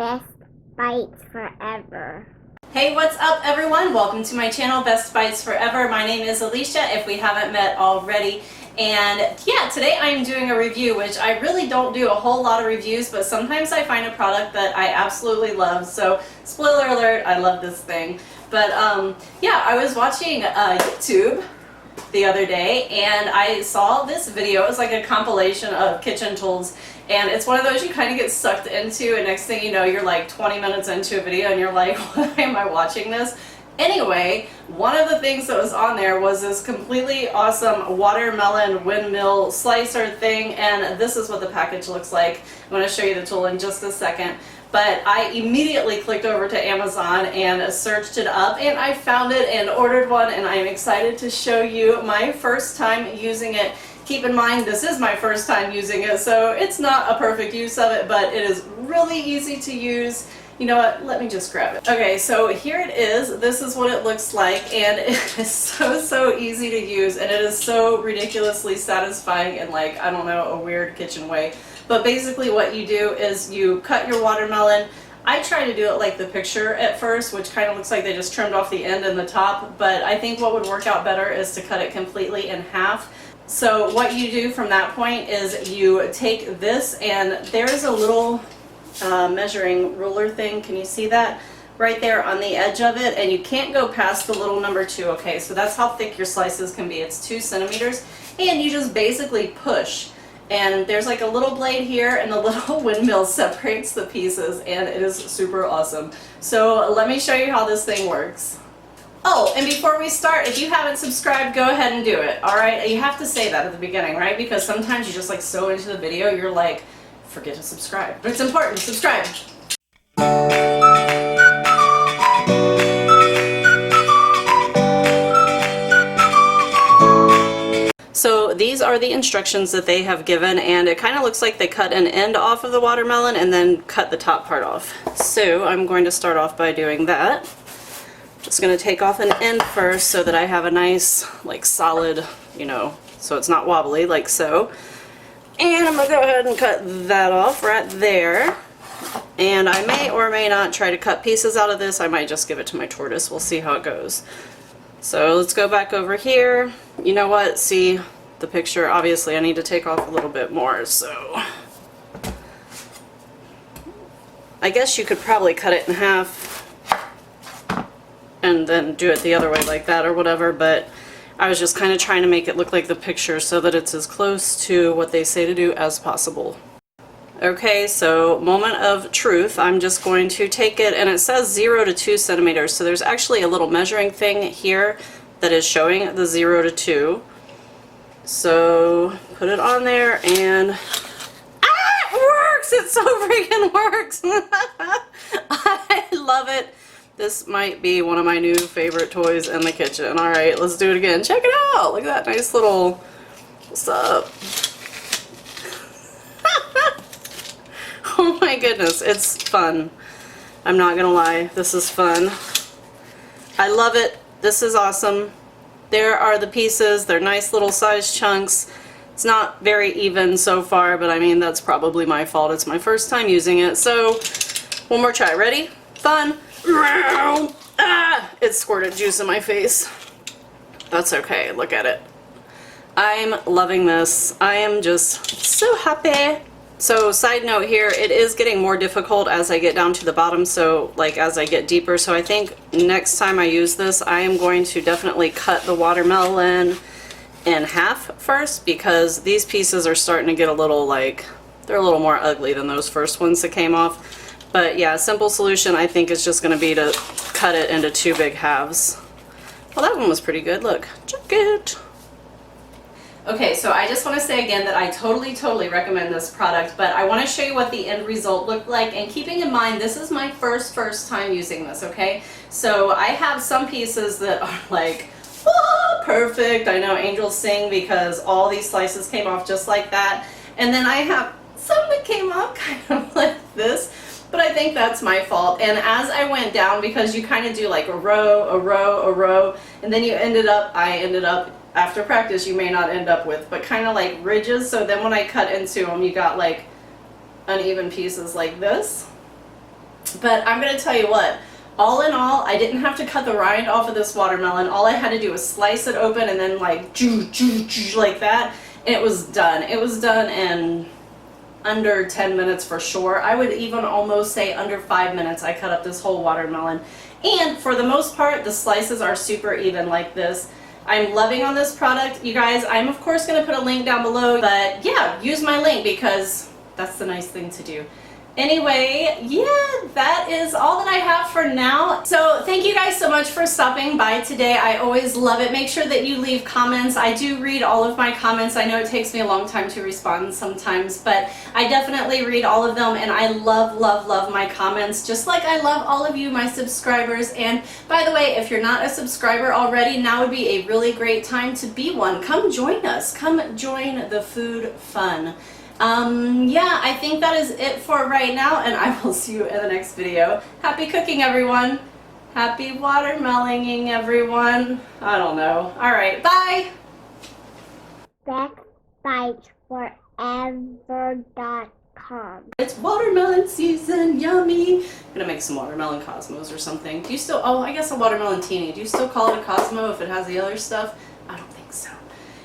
Best Bites Forever. Hey, what's up everyone? Welcome to my channel, Best Bites Forever. My name is Alicia, if we haven't met already. And yeah, today I'm doing a review, which I really don't do a whole lot of reviews, but sometimes I find a product that I absolutely love. So, spoiler alert, I love this thing. But yeah, I was watching YouTube the other day and I saw this video. It was like a compilation of kitchen tools, and it's one of those you kind of get sucked into, and next thing you know you're like 20 minutes into a video and you're like, why am I watching this? Anyway, one of the things that was on there was this completely awesome watermelon windmill slicer thing, and this is what the package looks like. I'm going to show you the tool in just a second. But I immediately clicked over to Amazon and searched it up, and I found it and ordered one, and I'm excited to show you my first time using it. Keep in mind, this is my first time using it, so it's not a perfect use of it, but it is really easy to use. You know what, let me just grab it. Okay, so here it is. This is what it looks like, and it is so easy to use, and it is so ridiculously satisfying in, like, I don't know, a weird kitchen way. But basically what you do is you cut your watermelon. I try to do it like the picture at first, which kind of looks like they just trimmed off the end and the top, but I think what would work out better is to cut it completely in half. So what you do from that point is you take this, and there's a little measuring ruler thing. Can you see that? Right there on the edge of it, and you can't go past the little number 2. Okay, so that's how thick your slices can be. It's 2 centimeters, and you just basically push. And there's like a little blade here, and the little windmill separates the pieces, and it is super awesome. So let me show you how this thing works. Oh, and before we start, if you haven't subscribed, go ahead and do it, alright? You have to say that at the beginning, right? Because sometimes you're just like so into the video, you're like, forget to subscribe. But it's important, subscribe. So these are the instructions that they have given, and it kind of looks like they cut an end off of the watermelon and then cut the top part off. So I'm going to start off by doing that. Just going to take off an end first so that I have a nice, like, solid, you know, so it's not wobbly like so. And I'm going to go ahead and cut that off right there. And I may or may not try to cut pieces out of this. I might just give it to my tortoise. We'll see how it goes. So let's go back over here. You know what? See the picture? Obviously I need to take off a little bit more, so I guess you could probably cut it in half and then do it the other way like that or whatever, but I was just kind of trying to make it look like the picture so that it's as close to what they say to do as possible. Okay, so moment of truth. I'm just going to take it, and it says 0 to 2 centimeters, so there's actually a little measuring thing here that is showing the 0 to 2. So put it on there, and it works! It so freaking works! I love it. This might be one of my new favorite toys in the kitchen. Alright, let's do it again. Check it out! Look at that nice little... What's up? Oh my goodness, it's fun. I'm not gonna lie, this is fun. I love it. This is awesome. There are the pieces. They're nice little size chunks. It's not very even so far, but I mean, that's probably my fault. It's my first time using it. So, one more try. Ready? Fun. Ah! It squirted juice in my face. That's okay. Look at it. I'm loving this. I am just so happy. So side note here, it is getting more difficult as I get down to the bottom, so like as I get deeper, so I think next time I use this I am going to definitely cut the watermelon in half first, because these pieces are starting to get a little, like, they're a little more ugly than those first ones that came off. But yeah, a simple solution I think is just going to be to cut it into 2 big halves. Well, that one was pretty good. Look, check it. Okay, so I just want to say again that I totally recommend this product, but I want to show you what the end result looked like, and keeping in mind this is my first time using this, okay? So I have some pieces that are like, oh, perfect. I know angels sing because all these slices came off just like that, and then I have some that came off kind of like this, but I think that's my fault. And as I went down, because you kind of do like a row, and then I ended up after practice you may not end up with, but kind of like ridges, so then when I cut into them you got like uneven pieces like this. But I'm gonna tell you what, all in all, I didn't have to cut the rind off of this watermelon. All I had to do was slice it open and then like like that, and it was done. It was done in under 10 minutes for sure. I would even almost say under 5 minutes I cut up this whole watermelon. And for the most part, the slices are super even like this. I'm loving on this product. You guys, I'm of course going to put a link down below, but yeah, use my link because that's the nice thing to do. Anyway, yeah, that is all that I have for now. So thank you guys so much for stopping by today. I always love it. Make sure that you leave comments. I do read all of my comments. I know it takes me a long time to respond sometimes, but I definitely read all of them, and I love, love, love my comments, just like I love all of you, my subscribers. And by the way, if you're not a subscriber already, now would be a really great time to be one. Come join us. Come join the food fun. Yeah, I think that is it for right now, and I will see you in the next video. Happy cooking, everyone. Happy watermeloning, everyone. I don't know. All right, bye. BestBitesForever.com. It's watermelon season, yummy. I'm gonna make some watermelon Cosmos or something. Do you still, oh, I guess a watermelon teeny. Do you still call it a Cosmo if it has the other stuff?